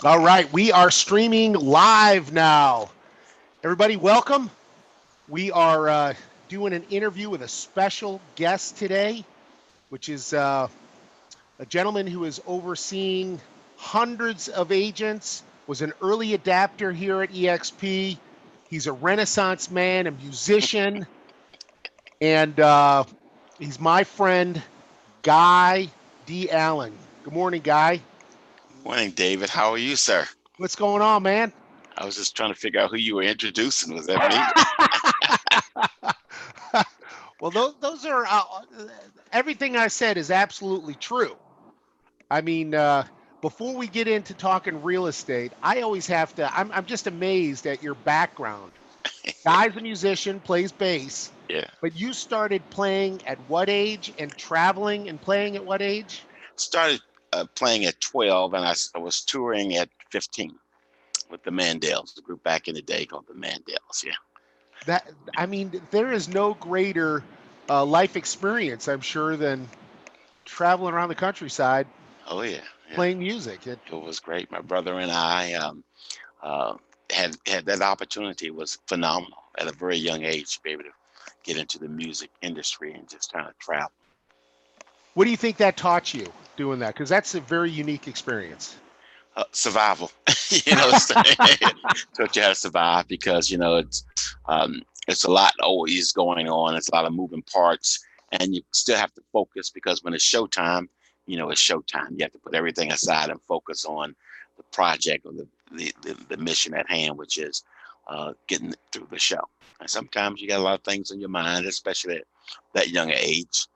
All right, we are streaming live now. Everybody, welcome. We are doing an interview with a special guest today, which is a gentleman who is overseeing hundreds of agents, was an early adapter here at eXp. He's a Renaissance man, a musician, and he's my friend, Guy D. Allen. Good morning, Guy. Morning, David. How are you, sir? What's going on, man? I was just trying to figure out who you were introducing. Was that me? Well, those are everything I said is absolutely true. I mean, before we get into talking real estate, I always have to. I'm just amazed at your background. Guy's a musician, plays bass, Yeah. but you started playing at what age and traveling and playing at what age? Started playing at 12, and I was touring at 15 with the Mandels, the group back in the day called the Mandels. Yeah. That I mean, there is no greater life experience, I'm sure, than traveling around the countryside Oh, yeah. Yeah. playing music. It was great. My brother and I uh, had that opportunity. It was phenomenal at a very young age to be able to get into the music industry and just kind of travel. What do you think that taught you doing that? Because that's a very unique experience. Survival. Taught you how to survive because it's a lot always going on. It's a lot of moving parts, and you still have to focus because when it's showtime, it's showtime. You have to put everything aside and focus on the project or the mission at hand, which is getting through the show. And sometimes you got a lot of things on your mind, especially at that younger age,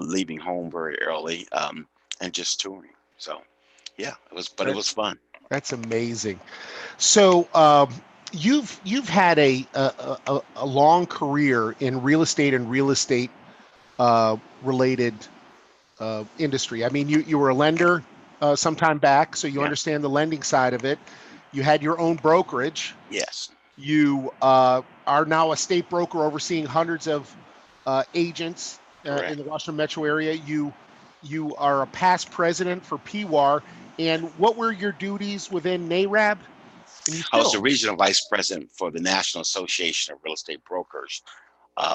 leaving home very early and just touring. So yeah, but it That, was fun. that's amazing. So you've had a long career in real estate and real estate related industry. I mean, you were a lender some time back, so you Yeah. understand the lending side of it. You had your own brokerage. Yes. You are now a state broker overseeing hundreds of agents in Correct. the Washington metro area. You are a past president for PWAR. And what were your duties within NARAB? And you I was the still. regional vice president for the National Association of Real Estate Brokers,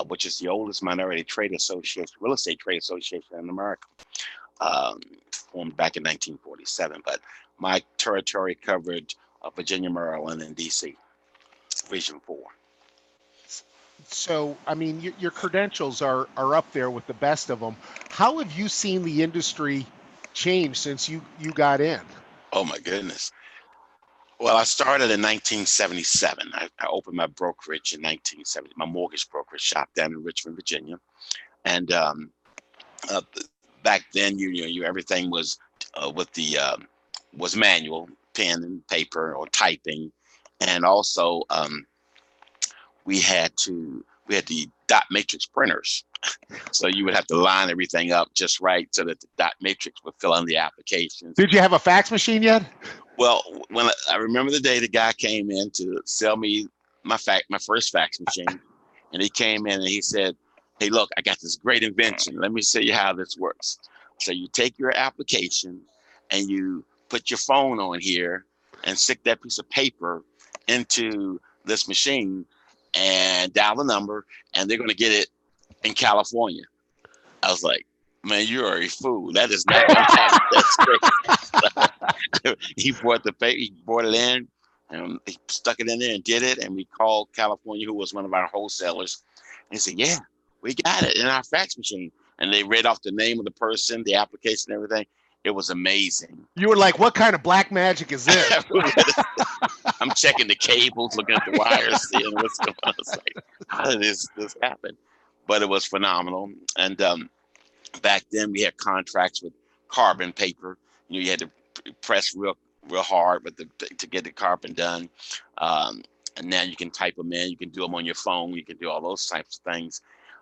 which is the oldest minority trade association, real estate trade association in America, formed back in 1947. But my territory covered Virginia, Maryland, and DC, Region 4. So, I mean, your credentials are up there with the best of them. How have you seen the industry change since you got in? Oh my goodness. Well, I started in 1977. I opened my brokerage in 1970, my mortgage brokerage shop down in Richmond, Virginia. And uh, back then, everything was with the was manual, pen and paper or typing, and also we had the dot matrix printers. So you would have to line everything up just right so that the dot matrix would fill in the applications. Did you have a fax machine yet? Well, when I remember the day the guy came in to sell me my first fax machine, and he came in and he said, "Hey, look, I got this great invention. Let me show you how this works." So you take your application and you put your phone on here and stick that piece of paper into this machine and dial the number, and they're going to get it in California. I was like, "Man, you are a fool. That is not going to happen. That's great." He brought the paper, he brought it in, and he stuck it in there and did it. And we called California, who was one of our wholesalers, and he said, "Yeah, we got it in our fax machine." And they read off the name of the person, the application, and everything. It was amazing. You were like, what kind of black magic is this? I'm checking the cables, looking at the wires, seeing what's going on. It's like, how did this happen? But it was phenomenal. And back then, we had contracts with carbon paper. You had to press real hard, but to get the carbon done. And now you can type them in. You can do them on your phone. You can do all those types of things.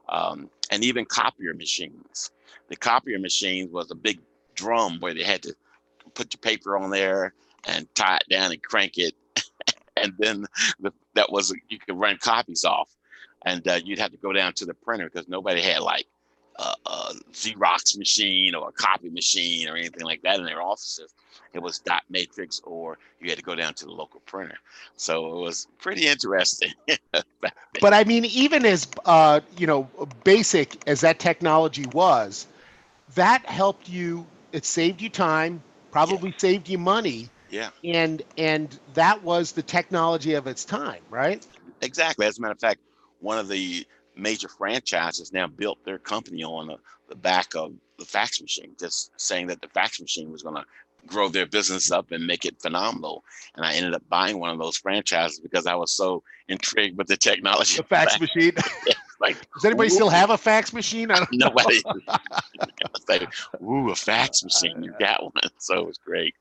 And even copier machines. The copier machines was a big drum where they had to put your paper on there and tie it down and crank it, and then that was you could run copies off, and you'd have to go down to the printer because nobody had like Xerox machine or a copy machine or anything like that in their offices. It was dot matrix, or you had to go down to the local printer. So it was pretty interesting. But I mean, even as basic as that technology was, that helped you. It saved you time, Yeah, probably saved you money, yeah, and that was the technology of its time, right? exactly. As a matter of fact, one of the major franchises now built their company on the back of the fax machine, just saying that the fax machine was going to grow their business up and make it phenomenal. And I ended up buying one of those franchises because I was so intrigued with the technology The of the fax fax. machine. Like, Does anybody ooh, still have a fax machine? I don't know. nobody. It's like, ooh, a fax machine. You got one. So it was great.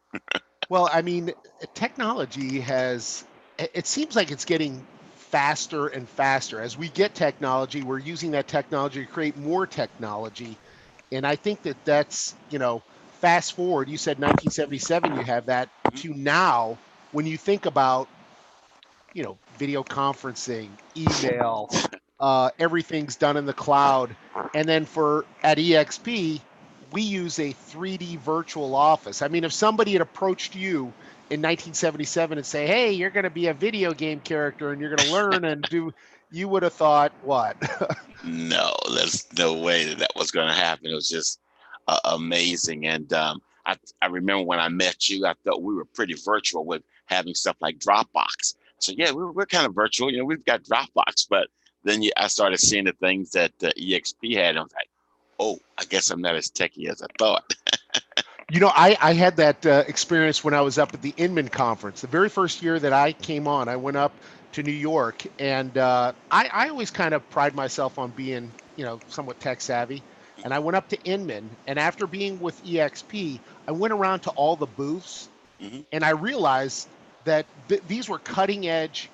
Well, I mean, technology has, it seems like it's getting faster and faster. As we get technology, we're using that technology to create more technology. And I think that that's, fast forward, you said 1977, you have that Mhm. to now, when you think about, video conferencing, email, everything's done in the cloud. And then at eXp, we use a 3D virtual office. I mean, if somebody had approached you in 1977 and say, "Hey, you're going to be a video game character and you're going to learn and do," you would have thought, what? No, there's no way that was going to happen. It was just amazing. And I remember when I met you, I thought we were pretty virtual with having stuff like Dropbox. So yeah, we're kind of virtual. We've got Dropbox, but then I started seeing the things that EXP had. And I was like, oh, I guess I'm not as techy as I thought. I had that experience when I was up at the Inman conference. The very first year that I came on, I went up to New York, and I always kind of pride myself on being, somewhat tech savvy. And I went up to Inman, and after being with EXP, I went around to all the booths, Hmm. and I realized that these were cutting edge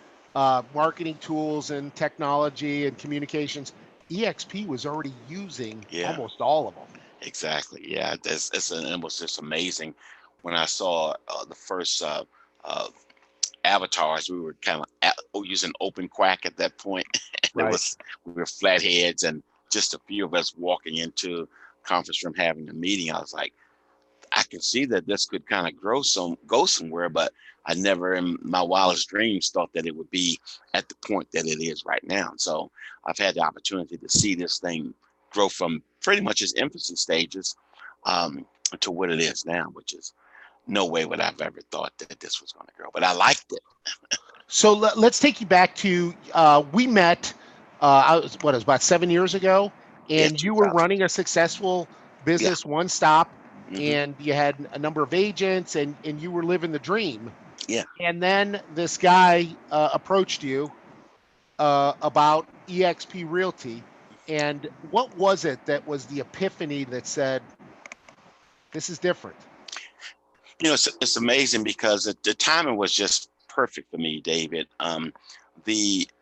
marketing tools and technology and communications. EXP was already using Yeah. almost all of them. Exactly. Yeah, it was just amazing when I saw the first uh, avatars. We were kind of using open quack at that point, and Right. we were flatheads, and just a few of us walking into conference room having a meeting. I was like, I can see that this could kind of go somewhere, but I never in my wildest dreams thought that it would be at the point that it is right now. So I've had the opportunity to see this thing grow from pretty much its infancy stages um, to what it is now, which is no way would I've ever thought that this was going to grow. But I liked it. So let's take you back to we met. What it was about 7 years ago, Yeah, and you were 2000. running a successful Yeah. business, One Stop, Hmm. and you had a number of agents, and you were living the dream. Yeah. And then this guy approached you about eXp Realty, and what was it that was the epiphany that said this is different? It's amazing because the timing was just perfect for me, David.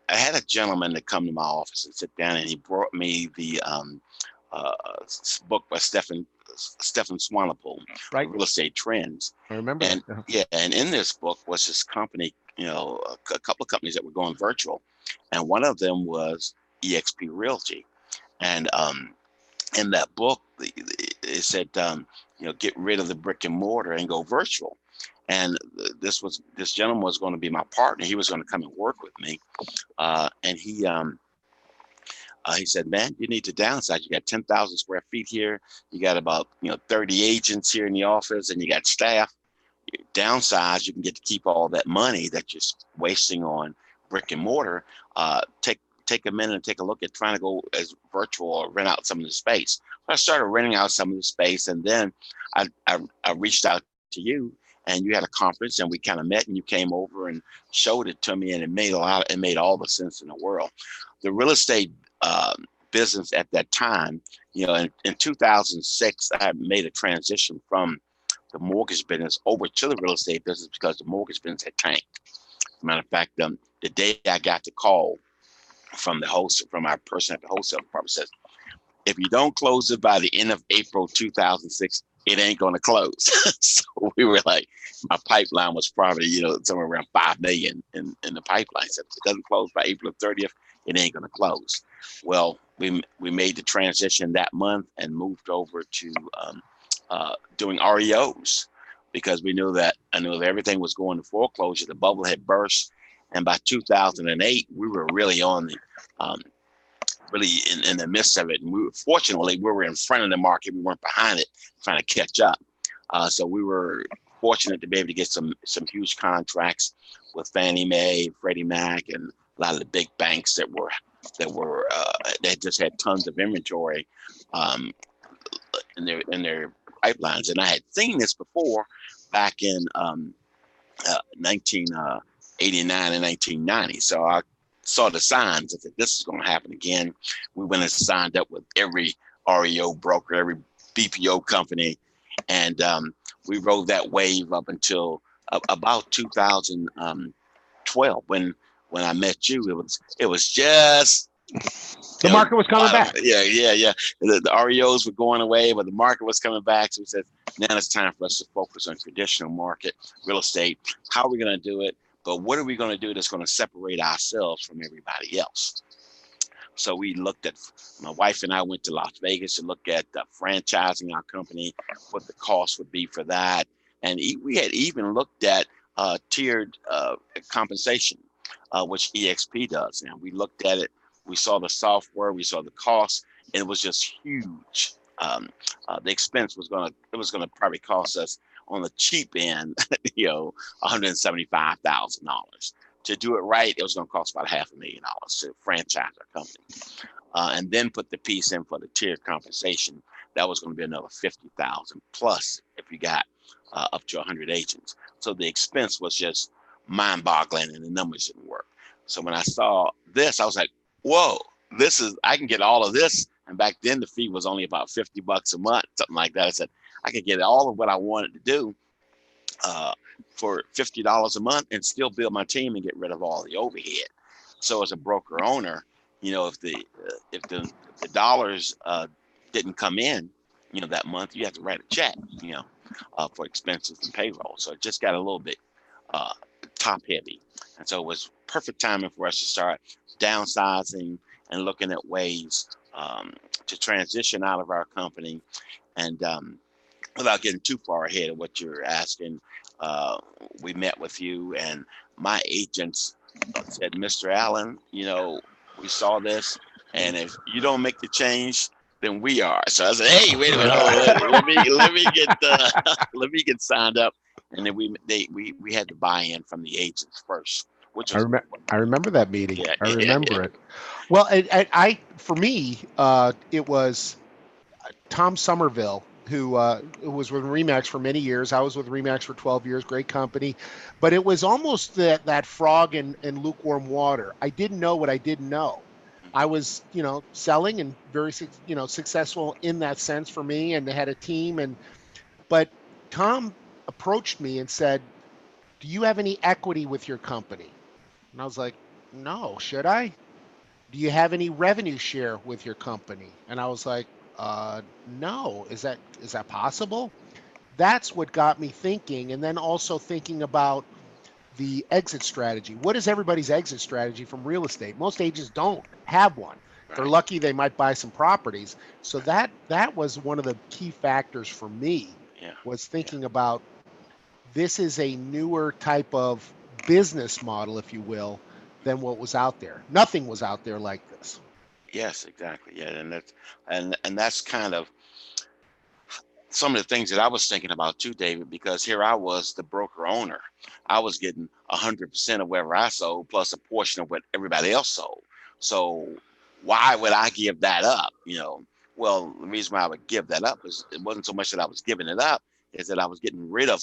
I had a gentleman to come to my office and sit down, and he brought me the uh, book by Stephen Swanepoel, Right? Real Estate Trends, I remember that. and yeah, and in this book was this company, a couple of companies that were going virtual, and one of them was eXp Realty, and in that book, it said, get rid of the brick and mortar and go virtual. And this gentleman was going to be my partner. He was going to come and work with me, and he said, "Man, you need to downsize. You got 10,000 square feet here. You got about 30 agents here in the office, and you got staff. Downsize, you can get to keep all that money that you're wasting on brick and mortar. Take a minute and take a look at trying to go as virtual or rent out some of the space." So I started renting out some of the space, and then I reached out to you, and you had a conference, and we kind of met, and you came over and showed it to me, and it made all the sense in the world. The real estate business at that time, in 2006, I made a transition from the mortgage business over to the real estate business because the mortgage business had tanked. As a matter of fact, the day I got the call from our person at the wholesale department says, if you don't close it by the end of April 2006, it ain't going to close. So we were like, my pipeline was probably, somewhere around 5 million in the pipeline. So if it doesn't close by April 30th, it ain't going to close. Well, we made the transition that month and moved over to doing REOs, because I knew that everything was going to foreclosure. The bubble had burst. And by 2008, we were really on the, really in the midst of it. And fortunately, we were in front of the market. We weren't behind it, trying to catch up. So we were fortunate to be able to get some huge contracts with Fannie Mae, Freddie Mac, and a lot of the big banks that just had tons of inventory in their pipelines. And I had seen this before back in 1989 and 1990. So I saw the signs that this is going to happen again. We went and signed up with every REO broker, every BPO company, and we rode that wave up until about 2012 when I met you. It was just the market was coming back. Yeah. The REOs were going away, but the market was coming back. So we said, now it's time for us to focus on traditional market real estate. How are we going to do it? But what are we going to do that's going to separate ourselves from everybody else? So we looked at, my wife and I went to Las Vegas to look at franchising our company, what the cost would be for that. And we had even looked at tiered compensation, which eXp does. And we looked at it. We saw the software, we saw the cost, and it was just huge. The expense was going to probably cost us on the cheap end, $175,000. To do it right, it was going to cost about $500,000 to franchise our company, and then put the piece in for the tiered compensation. That was going to be another $50,000 plus if you got up to 100 agents. So the expense was just mind-boggling, and the numbers didn't work. So when I saw this, I was like, whoa, I can get all of this. And back then the fee was only about $50 a month, something like that. I said, I could get all of what I wanted to do for $50 a month and still build my team and get rid of all the overhead. So as a broker owner, if the dollars didn't come in, that month, you have to write a check, for expenses and payroll. So it just got a little bit top heavy. And so it was perfect timing for us to start downsizing and looking at ways to transition out of our company. And without getting too far ahead of what you're asking, we met with you, and my agents said, Mr. Allen, we saw this, and if you don't make the change, then we are. So I said, hey, wait a minute, let me get let me get signed up. And then we had the buy-in from the agents first. Which was, I remember that meeting. Yeah, I remember it. Well, for me, it was Tom Somerville, who was with Remax for many years. I was with Remax for 12 years, great company. But it was almost that frog in lukewarm water. I didn't know what I didn't know. I was, selling and very, successful in that sense for me, and they had a team. But Tom approached me and said, do you have any equity with your company? And I was like, no, should I? Do you have any revenue share with your company? And I was like, no. Is that possible? That's what got me thinking. And then also thinking about the exit strategy. What is everybody's exit strategy from real estate? Most agents don't have one. If they're lucky, they might buy some properties. So that was one of the key factors for me, was thinking about, this is a newer type of business model, if you will, than what was out there. Nothing was out there like this. Yes, exactly. Yeah, and that's kind of some of the things that I was thinking about too, David, because here I was, the broker owner. I was getting 100% of whatever I sold plus a portion of what everybody else sold. So why would I give that up? Well, the reason why I would give that up is it wasn't so much that I was giving it up, is that I was getting rid of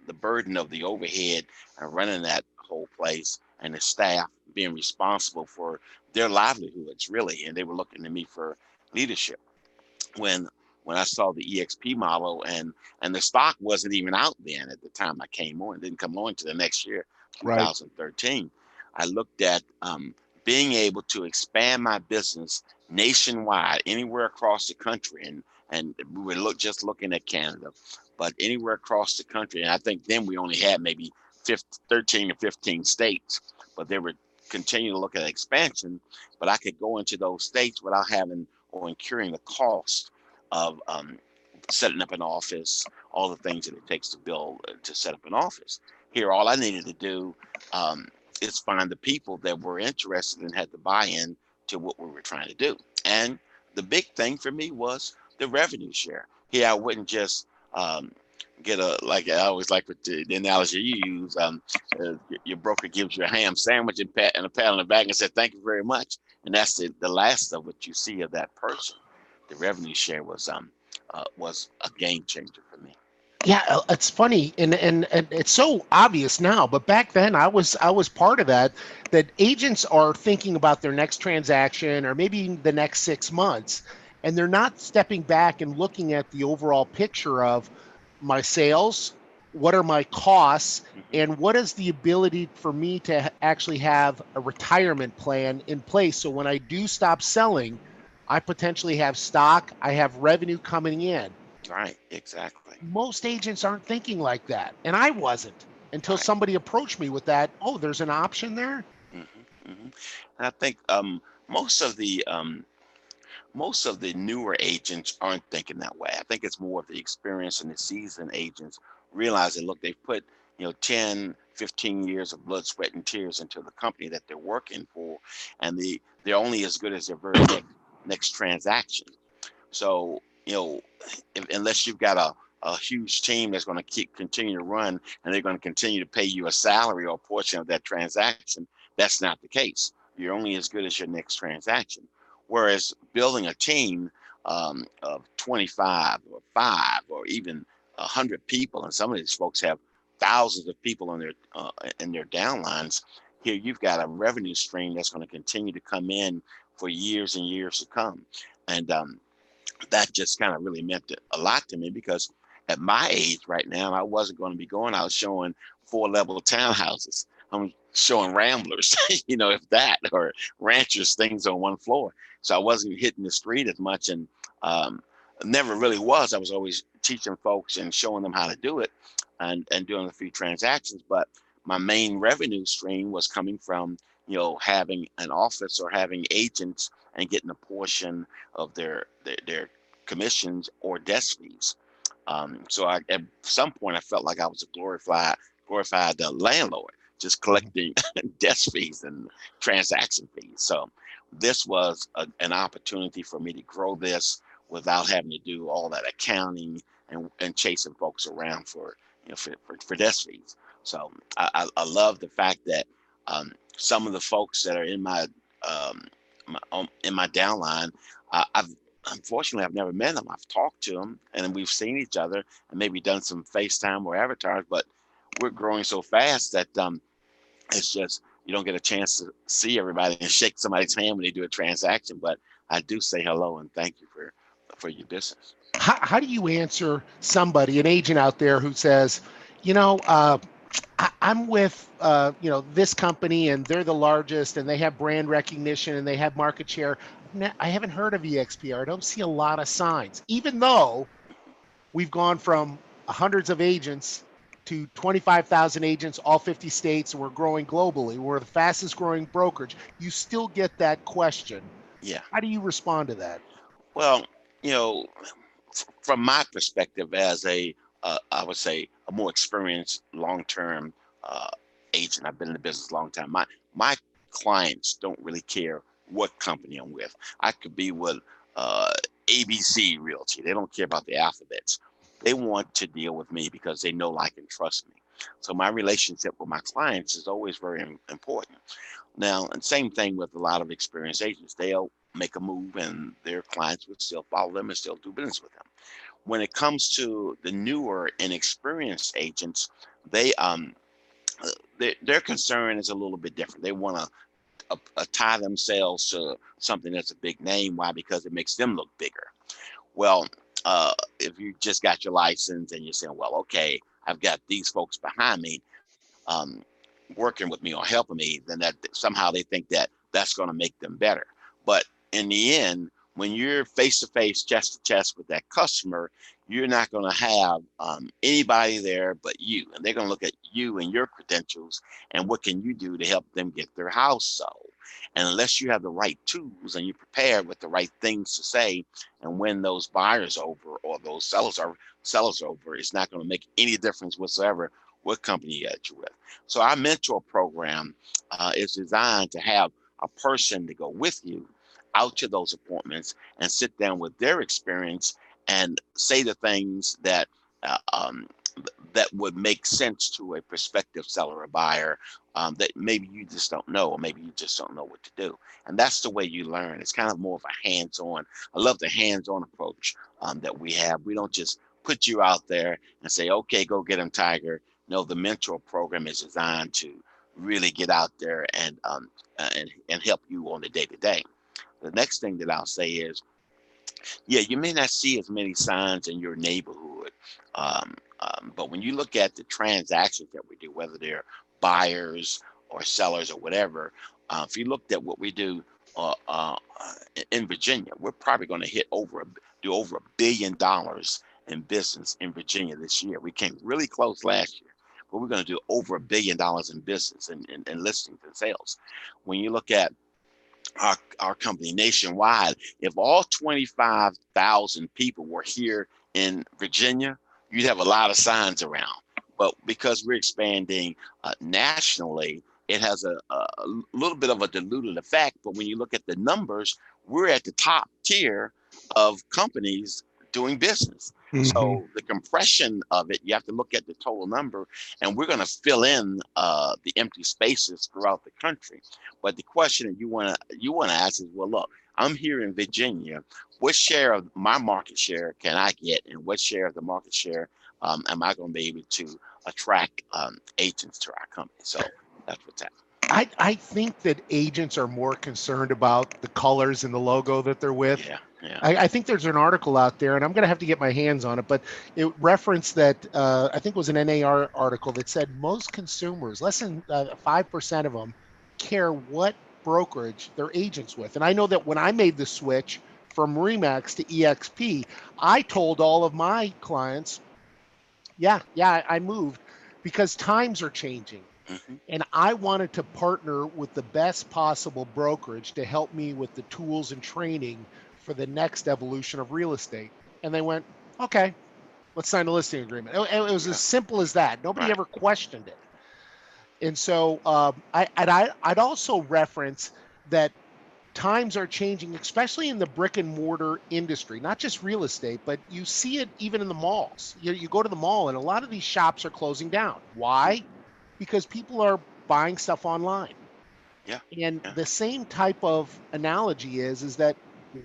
the burden of the overhead and running that whole place, and the staff being responsible for their livelihoods, really. And they were looking to me for leadership. When I saw the eXp model, and the stock wasn't even out then at the time I came on, it didn't come on to the next year, 2013. I looked at being able to expand my business nationwide, anywhere across the country, and and we were just looking at Canada, but anywhere across the country. And I think then we only had maybe 13 or 15 states, but they were continuing to look at expansion. But I could go into those states without having or incurring the cost of setting up an office, all the things that it takes to build to set up an office. Here, all I needed to do is find the people that were interested and had the buy-in to what we were trying to do. And the big thing for me was the revenue share. Here, I wouldn't just get like I always like with the analogy you use. Your broker gives you a ham sandwich and a pat on the back and said, "Thank you very much." And that's the last of what you see of that person. The revenue share was a game changer for me. Yeah, it's funny, and it's so obvious now, but back then I was part of that. That agents are thinking about their next transaction or maybe the next 6 months, and they're not stepping back and looking at the overall picture of my sales, what are my costs, and what is the ability for me to actually have a retirement plan in place. So when I do stop selling, I potentially have stock, I have revenue coming in. Right, exactly. Most agents aren't thinking like that, and I wasn't until Right. somebody approached me with that. Oh, there's an option there. And I think most of the newer agents aren't thinking that way. I think it's more of the experience and the seasoned agents realizing, look, they've put 10, 15 years of blood, sweat, and tears into the company that they're working for, and they're only as good as their very next transaction. So unless you've got a huge team that's going to continue to run and they're going to continue to pay you a salary or a portion of that transaction, that's not the case. You're only as good as your next transaction. Whereas building a team of 25 or 5 or even 100 people, and some of these folks have thousands of people in their downlines. Here you've got a revenue stream that's going to continue to come in for years and years to come, and that just kind of really meant a lot to me, because at my age right now, I wasn't going to be going out showing 4-level townhouses. I'm showing ramblers, if that, or ranchers, things on one floor. So I wasn't hitting the street as much, and never really was. I was always teaching folks and showing them how to do it, and doing a few transactions. But my main revenue stream was coming from having an office or having agents and getting a portion of their commissions or desk fees. So at some point I felt like I was a glorified landlord, just collecting desk fees and transaction fees. So this was an opportunity for me to grow this without having to do all that accounting and chasing folks around for desk fees. So I love the fact that some of the folks that are in my downline, unfortunately, I've never met them. I've talked to them, and we've seen each other, and maybe done some FaceTime or avatars. But we're growing so fast that it's just you don't get a chance to see everybody and shake somebody's hand when they do a transaction. But I do say hello and thank you for your business. How do you answer somebody, an agent out there who says, I'm with this company and they're the largest and they have brand recognition and they have market share. I haven't heard of eXp. I don't see a lot of signs, even though we've gone from hundreds of agents to 25,000 agents, all 50 states, and we're growing globally. We're the fastest growing brokerage. You still get that question. Yeah. How do you respond to that? Well, from my perspective as I would say a more experienced long-term agent, I've been in the business a long time. My clients don't really care what company I'm with. I could be with ABC Realty. They don't care about the alphabets. They want to deal with me because they know, like, and trust me. So my relationship with my clients is always very important. Now, and same thing with a lot of experienced agents. They'll make a move and their clients would still follow them and still do business with them. When it comes to the newer and experienced agents, their concern is a little bit different. They want to tie themselves to something that's a big name. Why? Because it makes them look bigger. Well, if you just got your license and you're saying, well, okay, I've got these folks behind me working with me or helping me, then that somehow they think that that's going to make them better. But in the end, when you're face to face, chest to chest with that customer, you're not going to have anybody there but you, and they're going to look at you and your credentials and what can you do to help them get their house sold. And unless you have the right tools and you're prepared with the right things to say and win those buyers over or those sellers over, it's not going to make any difference whatsoever what company that you're with. So our mentor program is designed to have a person to go with you out to those appointments and sit down with their experience and say the things that uh, um, that would make sense to a prospective seller or buyer that maybe you just don't know, or maybe you just don't know what to do. And that's the way you learn. It's kind of more of a hands-on. I love the hands-on approach that we have. We don't just put you out there and say, okay, go get him, Tiger. No, the mentor program is designed to really get out there and help you on the day-to-day. The next thing that I'll say is, yeah, you may not see as many signs in your neighborhood, but when you look at the transactions that we do, whether they're buyers or sellers or whatever, if you looked at what we do uh, in Virginia, we're probably going to do over $1 billion in business in Virginia this year. We came really close last year, but we're going to do over $1 billion in business and listings and sales. When you look at our company nationwide, if all 25,000 people were here in Virginia, you'd have a lot of signs around. But because we're expanding nationally, it has a little bit of a diluted effect. But when you look at the numbers, we're at the top tier of companies doing business. Mm-hmm. So the compression of it, you have to look at the total number, and we're going to fill in the empty spaces throughout the country. But the question that you want to ask is, well, look, I'm here in Virginia. What share of my market share can I get, and what share of the market share am I going to be able to attract agents to our company? So that's what's happening. I think that agents are more concerned about the colors and the logo that they're with. Yeah. I think there's an article out there, and I'm going to have to get my hands on it, but it referenced that I think it was an NAR article that said most consumers, less than 5% of them, care what brokerage their agent's with. And I know that when I made the switch from Remax to eXp, I told all of my clients, yeah, I moved because times are changing. Mm-hmm. And I wanted to partner with the best possible brokerage to help me with the tools and training for the next evolution of real estate. And they went, okay, let's sign a listing agreement. It was as simple as that. Nobody ever questioned it. And so I'd also reference that times are changing, especially in the brick and mortar industry, not just real estate, but you see it even in the malls. You go to the mall and a lot of these shops are closing down. Why? Because people are buying stuff online. Yeah. And the same type of analogy is that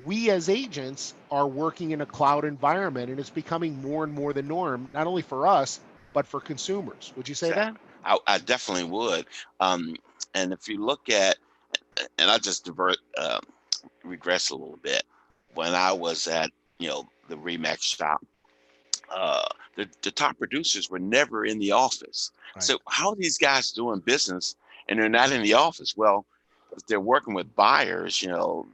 we as agents are working in a cloud environment, and it's becoming more and more the norm, not only for us, but for consumers. Would you say that? I definitely would. And if you look at, and I just regress a little bit. When I was at, the Remax shop, the top producers were never in the office. Right. So how are these guys doing business and they're not in the office? Well, if they're working with buyers,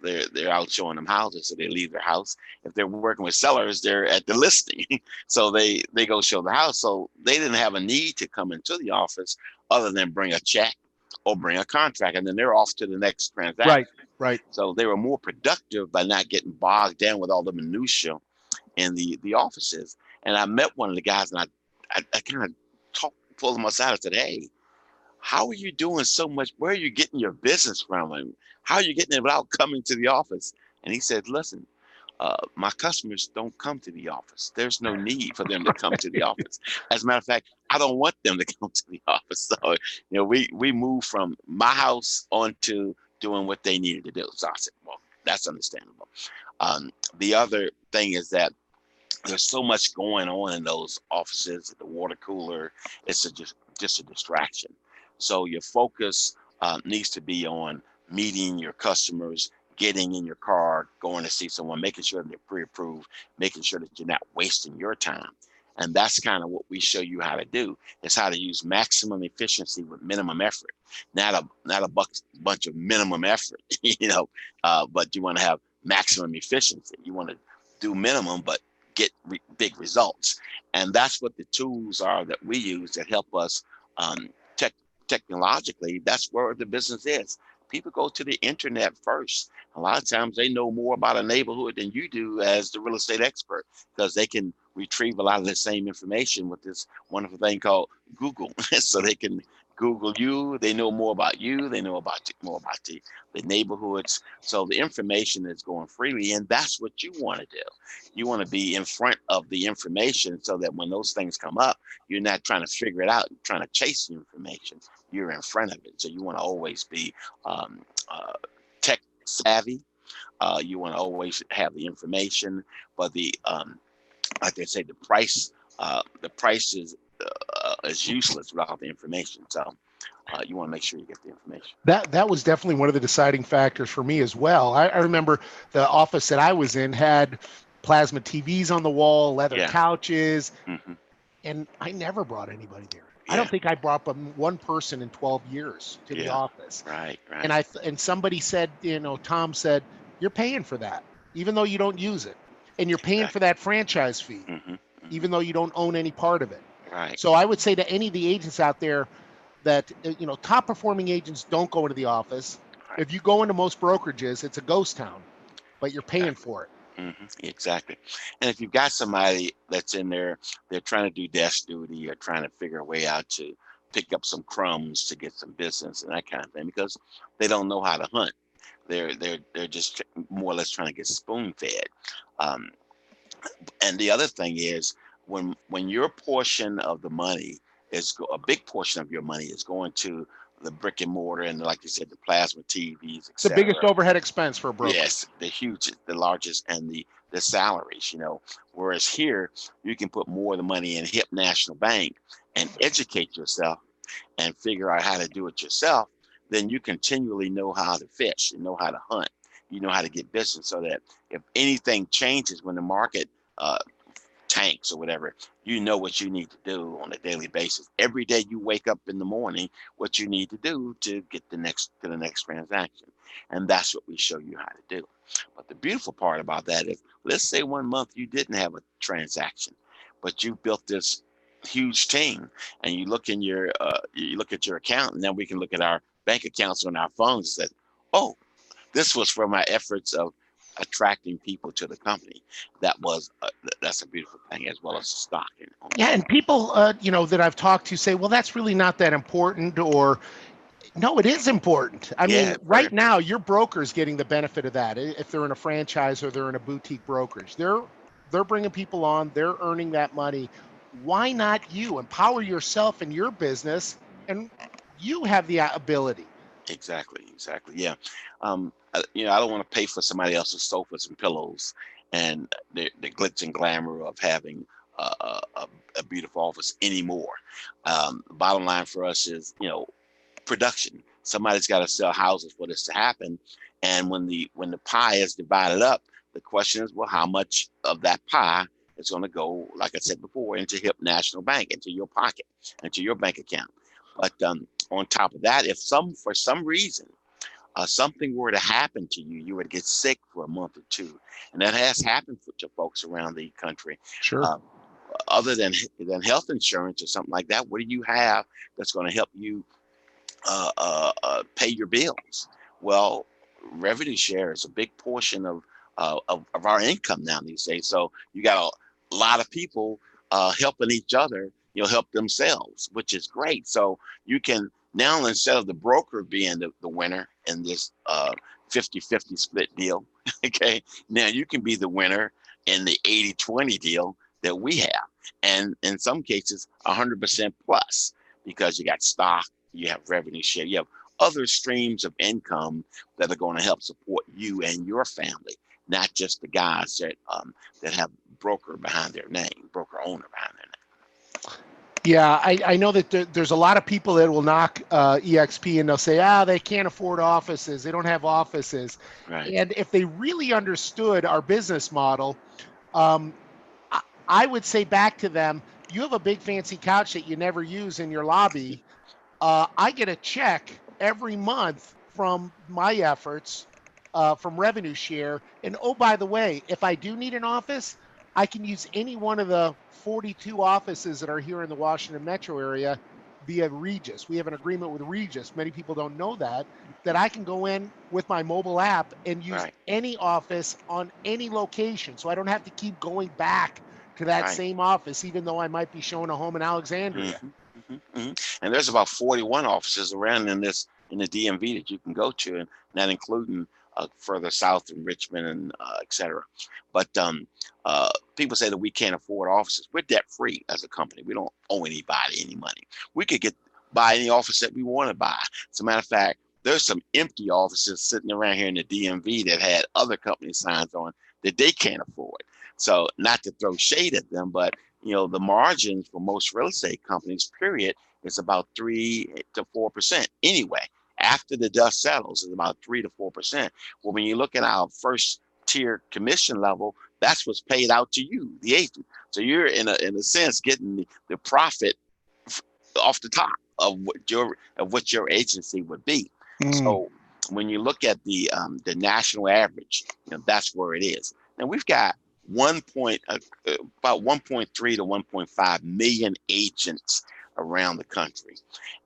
they're out showing them houses, so they leave their house. If they're working with sellers, they're at the listing, so they go show the house. So they didn't have a need to come into the office other than bring a check or bring a contract, and then they're off to the next transaction. Right. So they were more productive by not getting bogged down with all the minutia in the offices. And I met one of the guys, and I kind of pulled him aside and said, hey, how are you doing so much? Where are you getting your business from? And how are you getting it without coming to the office? And he said, listen, my customers don't come to the office. There's no need for them to come to the office. As a matter of fact, I don't want them to come to the office. So, we moved from my house onto doing what they needed to do. So I said, well, that's understandable. The other thing is that there's so much going on in those offices, the water cooler. It's just a distraction. So your focus needs to be on meeting your customers, getting in your car, going to see someone, making sure that they're pre-approved, making sure that you're not wasting your time. And that's kind of what we show you how to do, is how to use maximum efficiency with minimum effort, not a bunch of minimum effort, but you want to have maximum efficiency. You want to do minimum, but get big results. And that's what the tools are that we use that help us technologically. That's where the business is. People go to the internet first. A lot of times they know more about a neighborhood than you do as the real estate expert, because they can retrieve a lot of the same information with this wonderful thing called Google. So they can Google you. They know more about you. They know about more about the neighborhoods. So the information is going freely, and that's what you want to do. You want to be in front of the information so that when those things come up, you're not trying to figure it out, you're trying to chase the information. You're in front of it. So you want to always be tech savvy. You want to always have the information, but like they say, the price is useless without the information. So you want to make sure you get the information. That was definitely one of the deciding factors for me as well. I remember the office that I was in had plasma TVs on the wall, leather couches, and I never brought anybody there. I don't think I brought one person in 12 years to the office. Right. And somebody said, Tom said, you're paying for that, even though you don't use it. And you're paying for that franchise fee, even though you don't own any part of it. Right. So I would say to any of the agents out there that, top performing agents don't go into the office. Right. If you go into most brokerages, it's a ghost town, but you're paying for it. Exactly. And if you've got somebody that's in there, they're trying to do desk duty or trying to figure a way out to pick up some crumbs to get some business and that kind of thing, because they don't know how to hunt. They're just more or less trying to get spoon fed. And the other thing is when your portion of the money a big portion of your money is going to the brick and mortar and, like you said, the plasma TVs, the biggest overhead expense for a broker. Yes, the largest, and the salaries, whereas here you can put more of the money in Hip National Bank and educate yourself and figure out how to do it yourself. Then you continually know how to fish, you know how to hunt, you know how to get business, so that if anything changes when the market tanks or whatever, you know what you need to do on a daily basis. Every day you wake up in the morning, what you need to do to get to the next transaction. And that's what we show you how to do. But the beautiful part about that is, let's say 1 month you didn't have a transaction, but you built this huge team, and you look at your account, and then we can look at our bank accounts on our phones and say, oh, this was for my efforts of attracting people to the company. That's a beautiful thing, as well as the stock. And people, that I've talked to say, well, that's really not that important, or no, it is important. I mean, right now, your broker's getting the benefit of that. If they're in a franchise or they're in a boutique brokerage, they're bringing people on, they're earning that money. Why not you empower yourself in your business, and you have the ability? Exactly. Yeah. I don't want to pay for somebody else's sofas and pillows and the glitz and glamour of having a beautiful office anymore. The bottom line for us is, production. Somebody's got to sell houses for this to happen. And when the pie is divided up, the question is, well, how much of that pie is going to go, like I said before, into Hip National Bank, into your pocket, into your bank account? But on top of that, if for some reason something were to happen to you, you would get sick for a month or two, and that has happened to folks around the country. Sure. Other than health insurance or something like that, what do you have that's going to help you pay your bills? Well, revenue share is a big portion of our income now these days. So you got a lot of people helping each other, help themselves, which is great. So you can now, instead of the broker being the winner in this 50-50 split deal, okay, now you can be the winner in the 80-20 deal that we have. And in some cases, 100% plus, because you got stock, you have revenue share, you have other streams of income that are going to help support you and your family, not just the guys that have broker owner behind their name. Yeah, I know that there's a lot of people that will knock eXp, and they'll say, they can't afford offices. They don't have offices. Right. And if they really understood our business model, I would say back to them, you have a big fancy couch that you never use in your lobby. I get a check every month from my efforts from revenue share. And oh, by the way, if I do need an office, I can use any one of the 42 offices that are here in the Washington metro area via Regis. We have an agreement with Regis. Many people don't know that I can go in with my mobile app and use Right. any office on any location. So I don't have to keep going back to that Right. same office, even though I might be showing a home in Alexandria. And there's about 41 offices around in the DMV that you can go to, and not including further south in Richmond and et cetera. But people say that we can't afford offices. We're debt free as a company. We don't owe anybody any money. We could buy any office that we want to buy. As a matter of fact, there's some empty offices sitting around here in the DMV that had other company signs on that they can't afford. So not to throw shade at them, but the margins for most real estate companies, period, is about 3 to 4% anyway. After the dust settles, it's about 3 to 4%. Well, when you look at our first tier commission level, that's what's paid out to you, the agent. So you're in a sense getting the profit off the top of what your agency would be. So when you look at the national average, that's where it is. Now we've got about 1.3 to 1.5 million agents around the country,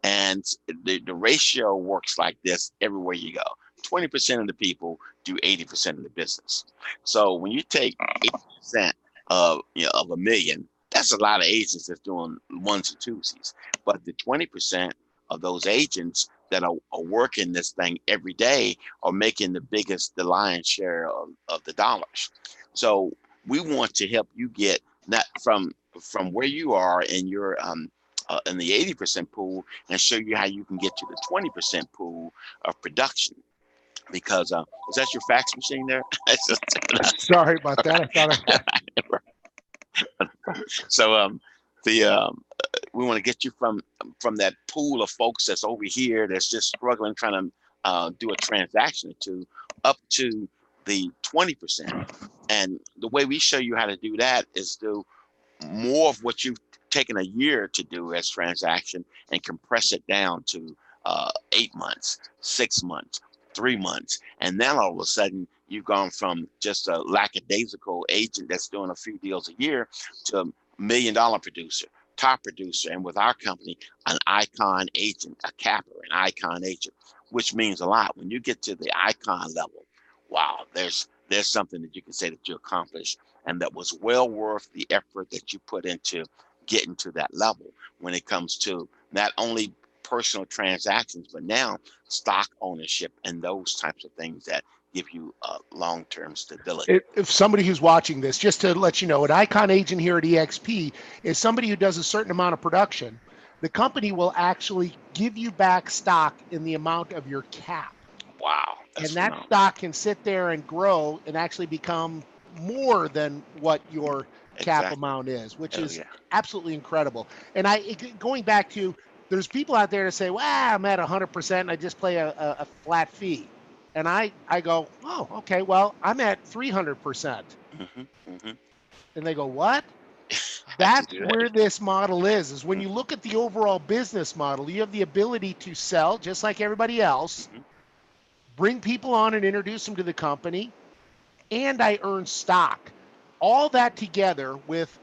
and the ratio works like this everywhere you go. 20% of the people do 80% of the business. So when you take 80% of a million, that's a lot of agents that's doing ones and twosies. But the 20% of those agents that are working this thing every day are making the lion's share of the dollars. So we want to help you get that from where you are in your in the 80% pool, and show you how you can get to the 20% pool of production. Because is that your fax machine there? Sorry about that. I thought So we want to get you from that pool of folks that's over here that's just struggling trying to do a transaction or two, up to the 20%. And the way we show you how to do that is do more of what you've taken a year to do as transaction and compress it down to 8 months, 6 months, 3 months. And then all of a sudden you've gone from just a lackadaisical agent that's doing a few deals a year to $1 million producer, top producer. And with our company, an icon agent, a capper, an icon agent, which means a lot. When you get to the icon level, wow, there's something that you can say that you accomplished, and that was well worth the effort that you put into getting to that level when it comes to not only personal transactions, but now stock ownership and those types of things that give you long-term stability. if somebody who's watching this, just to let you know, an icon agent here at eXp is somebody who does a certain amount of production. The company will actually give you back stock in the amount of your cap. Wow. And that stock can sit there and grow and actually become more than what your cap amount is, which is absolutely incredible. And going back to, there's people out there that say, well, I'm at 100% and I just play a flat fee. And I go, oh, okay, well, I'm at 300%. And they go, what? That's where this model is when you look at the overall business model, you have the ability to sell just like everybody else, bring people on and introduce them to the company, and I earn stock. All that together with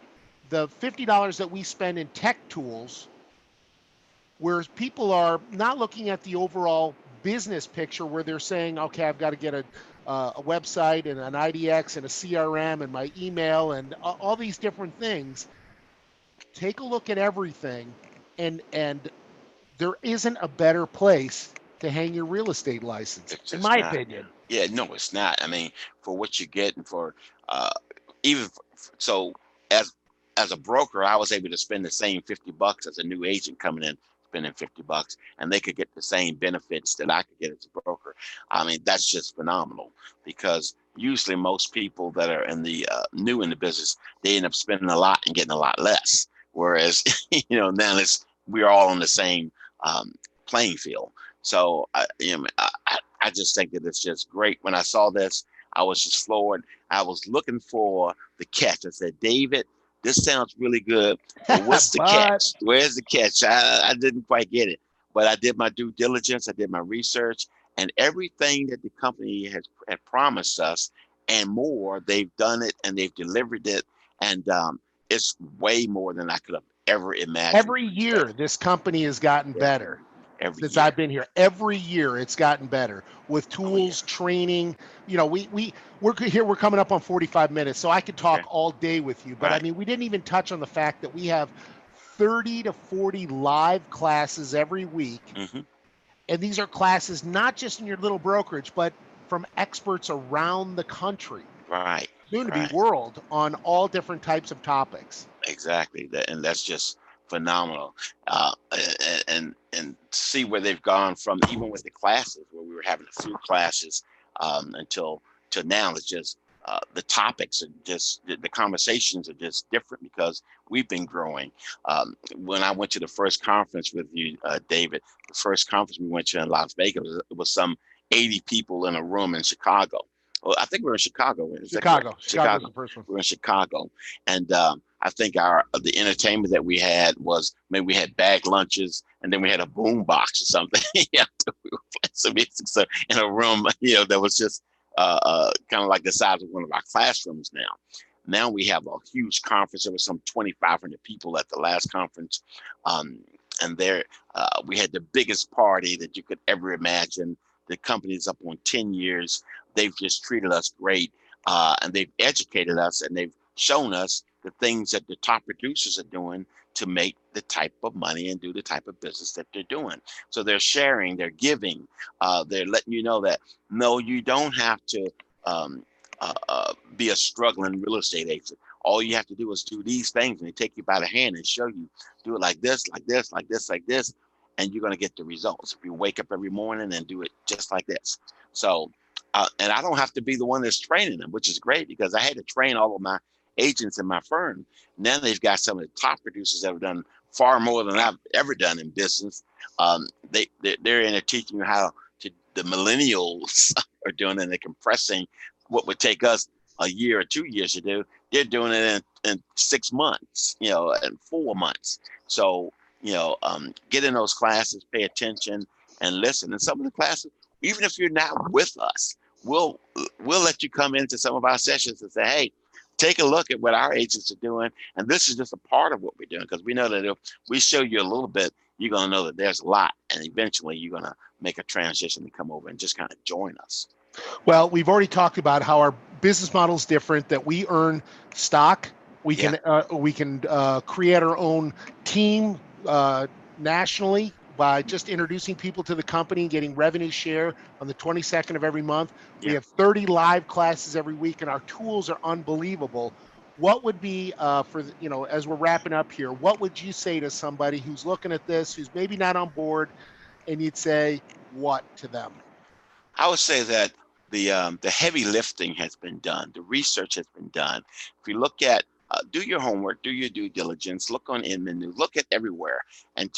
the $50 that we spend in tech tools, whereas people are not looking at the overall business picture where they're saying, okay, I've got to get a website and an IDX and a CRM and my email and all these different things. Take a look at everything, and there isn't a better place to hang your real estate license, in my opinion. Yeah, no, it's not. I mean, for what you get, and for so as a broker, I was able to spend the same $50 as a new agent coming in, spending $50, and they could get the same benefits that I could get as a broker. I mean, that's just phenomenal, because usually most people that are in the new in the business, they end up spending a lot and getting a lot less. Whereas, now we're all on the same playing field. So I just think that it's just great. When I saw this, I was just floored. I was looking for the catch. I said, David, this sounds really good, but what's the catch? Where's the catch? I didn't quite get it, but I did my due diligence. I did my research, And everything that the company had promised us and more, they've done it and they've delivered it. And it's way more than I could have ever imagined. Every year, this company has gotten better. Every Since year. I've been here, every year it's gotten better with tools, training. You know, we're here. We're coming up on 45 minutes, so I could talk all day with you. But I mean, we didn't even touch on the fact that we have 30 to 40 live classes every week, and these are classes not just in your little brokerage, but from experts around the country, soon to be world, on all different types of topics. Exactly, and that's just phenomenal. And see where they've gone from, even with the classes, where we were having a few classes until to now. It's just the topics are just the conversations are just different because we've been growing. When I went to the first conference with you, David, the first conference we went to in Las Vegas, it was some 80 people in a room in Chicago. Well, I think we were in Chicago. Chicago's the first one. We were in Chicago, and I think the entertainment that we had was, maybe we had bag lunches, and then we had a boom box or something. Yeah, we were playing some music, so in a room, that was just kind of like the size of one of our classrooms now. Now we have a huge conference. There was some 2,500 people at the last conference, and there we had the biggest party that you could ever imagine. The company's up on 10 years. They've just treated us great, and they've educated us, and they've shown us the things that the top producers are doing to make the type of money and do the type of business that they're doing. So they're sharing, they're giving, they're letting you know that, no, you don't have to be a struggling real estate agent. All you have to do is do these things, and they take you by the hand and show you, do it like this, like this, like this, like this, and you're going to get the results. If you wake up every morning and do it just like this. So, and I don't have to be the one that's training them, which is great, because I had to train all of my agents in my firm. Now they've got some of the top producers that have done far more than I've ever done in business. They're in there teaching you how to, the millennials are doing, and they're compressing what would take us a year or 2 years to do. They're doing it in 6 months, and 4 months. So, get in those classes, pay attention, and listen. And some of the classes, even if you're not with us, we'll let you come into some of our sessions and say, hey, take a look at what our agents are doing. And this is just a part of what we're doing, because we know that if we show you a little bit, you're going to know that there's a lot. And eventually you're going to make a transition and come over and just kind of join us. Well, we've already talked about how our business model is different, that we earn stock. We can create our own team nationally by just introducing people to the company and getting revenue share on the 22nd of every month. We have 30 live classes every week, and our tools are unbelievable. What would be as we're wrapping up here, what would you say to somebody who's looking at this, who's maybe not on board, and you'd say what to them? I would say that the heavy lifting has been done. The research has been done. If you look at, do your homework, do your due diligence, look on Inman, look at everywhere, and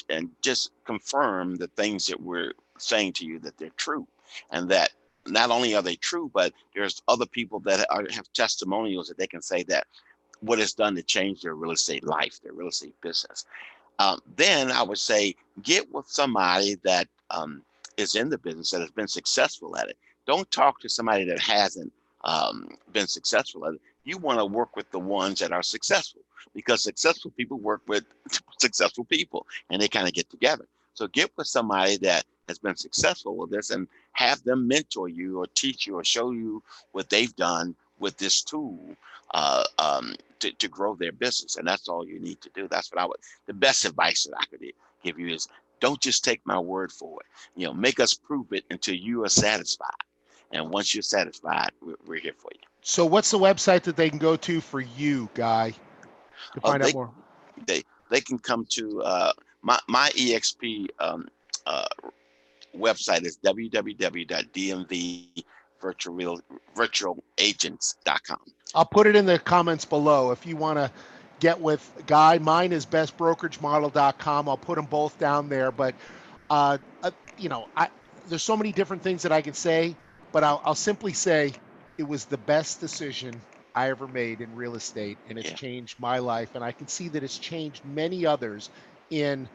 just confirm the things that we're saying to you, that they're true, and that not only are they true, but there's other people that have testimonials that they can say that what it's done to change their real estate life, their real estate business. Then I would say get with somebody that is in the business, that has been successful at it. Don't talk to somebody that hasn't been successful at it. You want to work with the ones that are successful, because successful people work with successful people, and they kind of get together. So get with somebody that has been successful with this, and have them mentor you or teach you or show you what they've done with this tool to grow their business. And that's all you need to do. That's what the best advice that I could give you is, don't just take my word for it. Make us prove it until you are satisfied. And once you're satisfied, we're here for you. So what's the website that they can go to for you, Guy, to find out more? They can come to my eXp website is www.dmvvirtualagents.com. I'll put it in the comments below if you want to get with Guy. Mine is bestbrokeragemodel.com. I'll put them both down there. But there's so many different things that I can say, but I'll simply say it was the best decision I ever made in real estate, and it's changed my life. And I can see that it's changed many others. In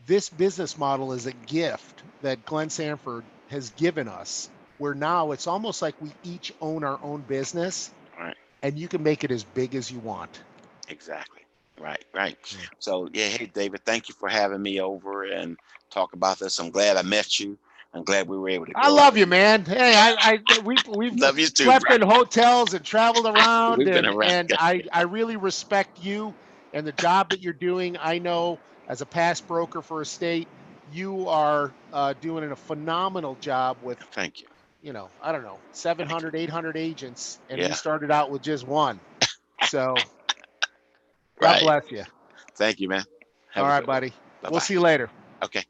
this business model is a gift that Glenn Sanford has given us, where now it's almost like we each own our own business, Right. and you can make it as big as you want. Exactly. Right. Right. Yeah. So yeah, hey David, thank you for having me over and talk about this. I'm glad I met you. I'm glad we were able to I go. love you, man. Hey, we've Love you too, slept bro. in hotels and traveled around, We've been around. and I really respect you and the job that you're doing. I know as a past broker for a state, you are doing a phenomenal job with, Thank you. I don't know, Thank you. 700, 800 agents, and we Yeah. started out with just one. So God Right. bless you. Thank you, man. All Have a right, good one. buddy. Bye We'll bye. see you later. Okay.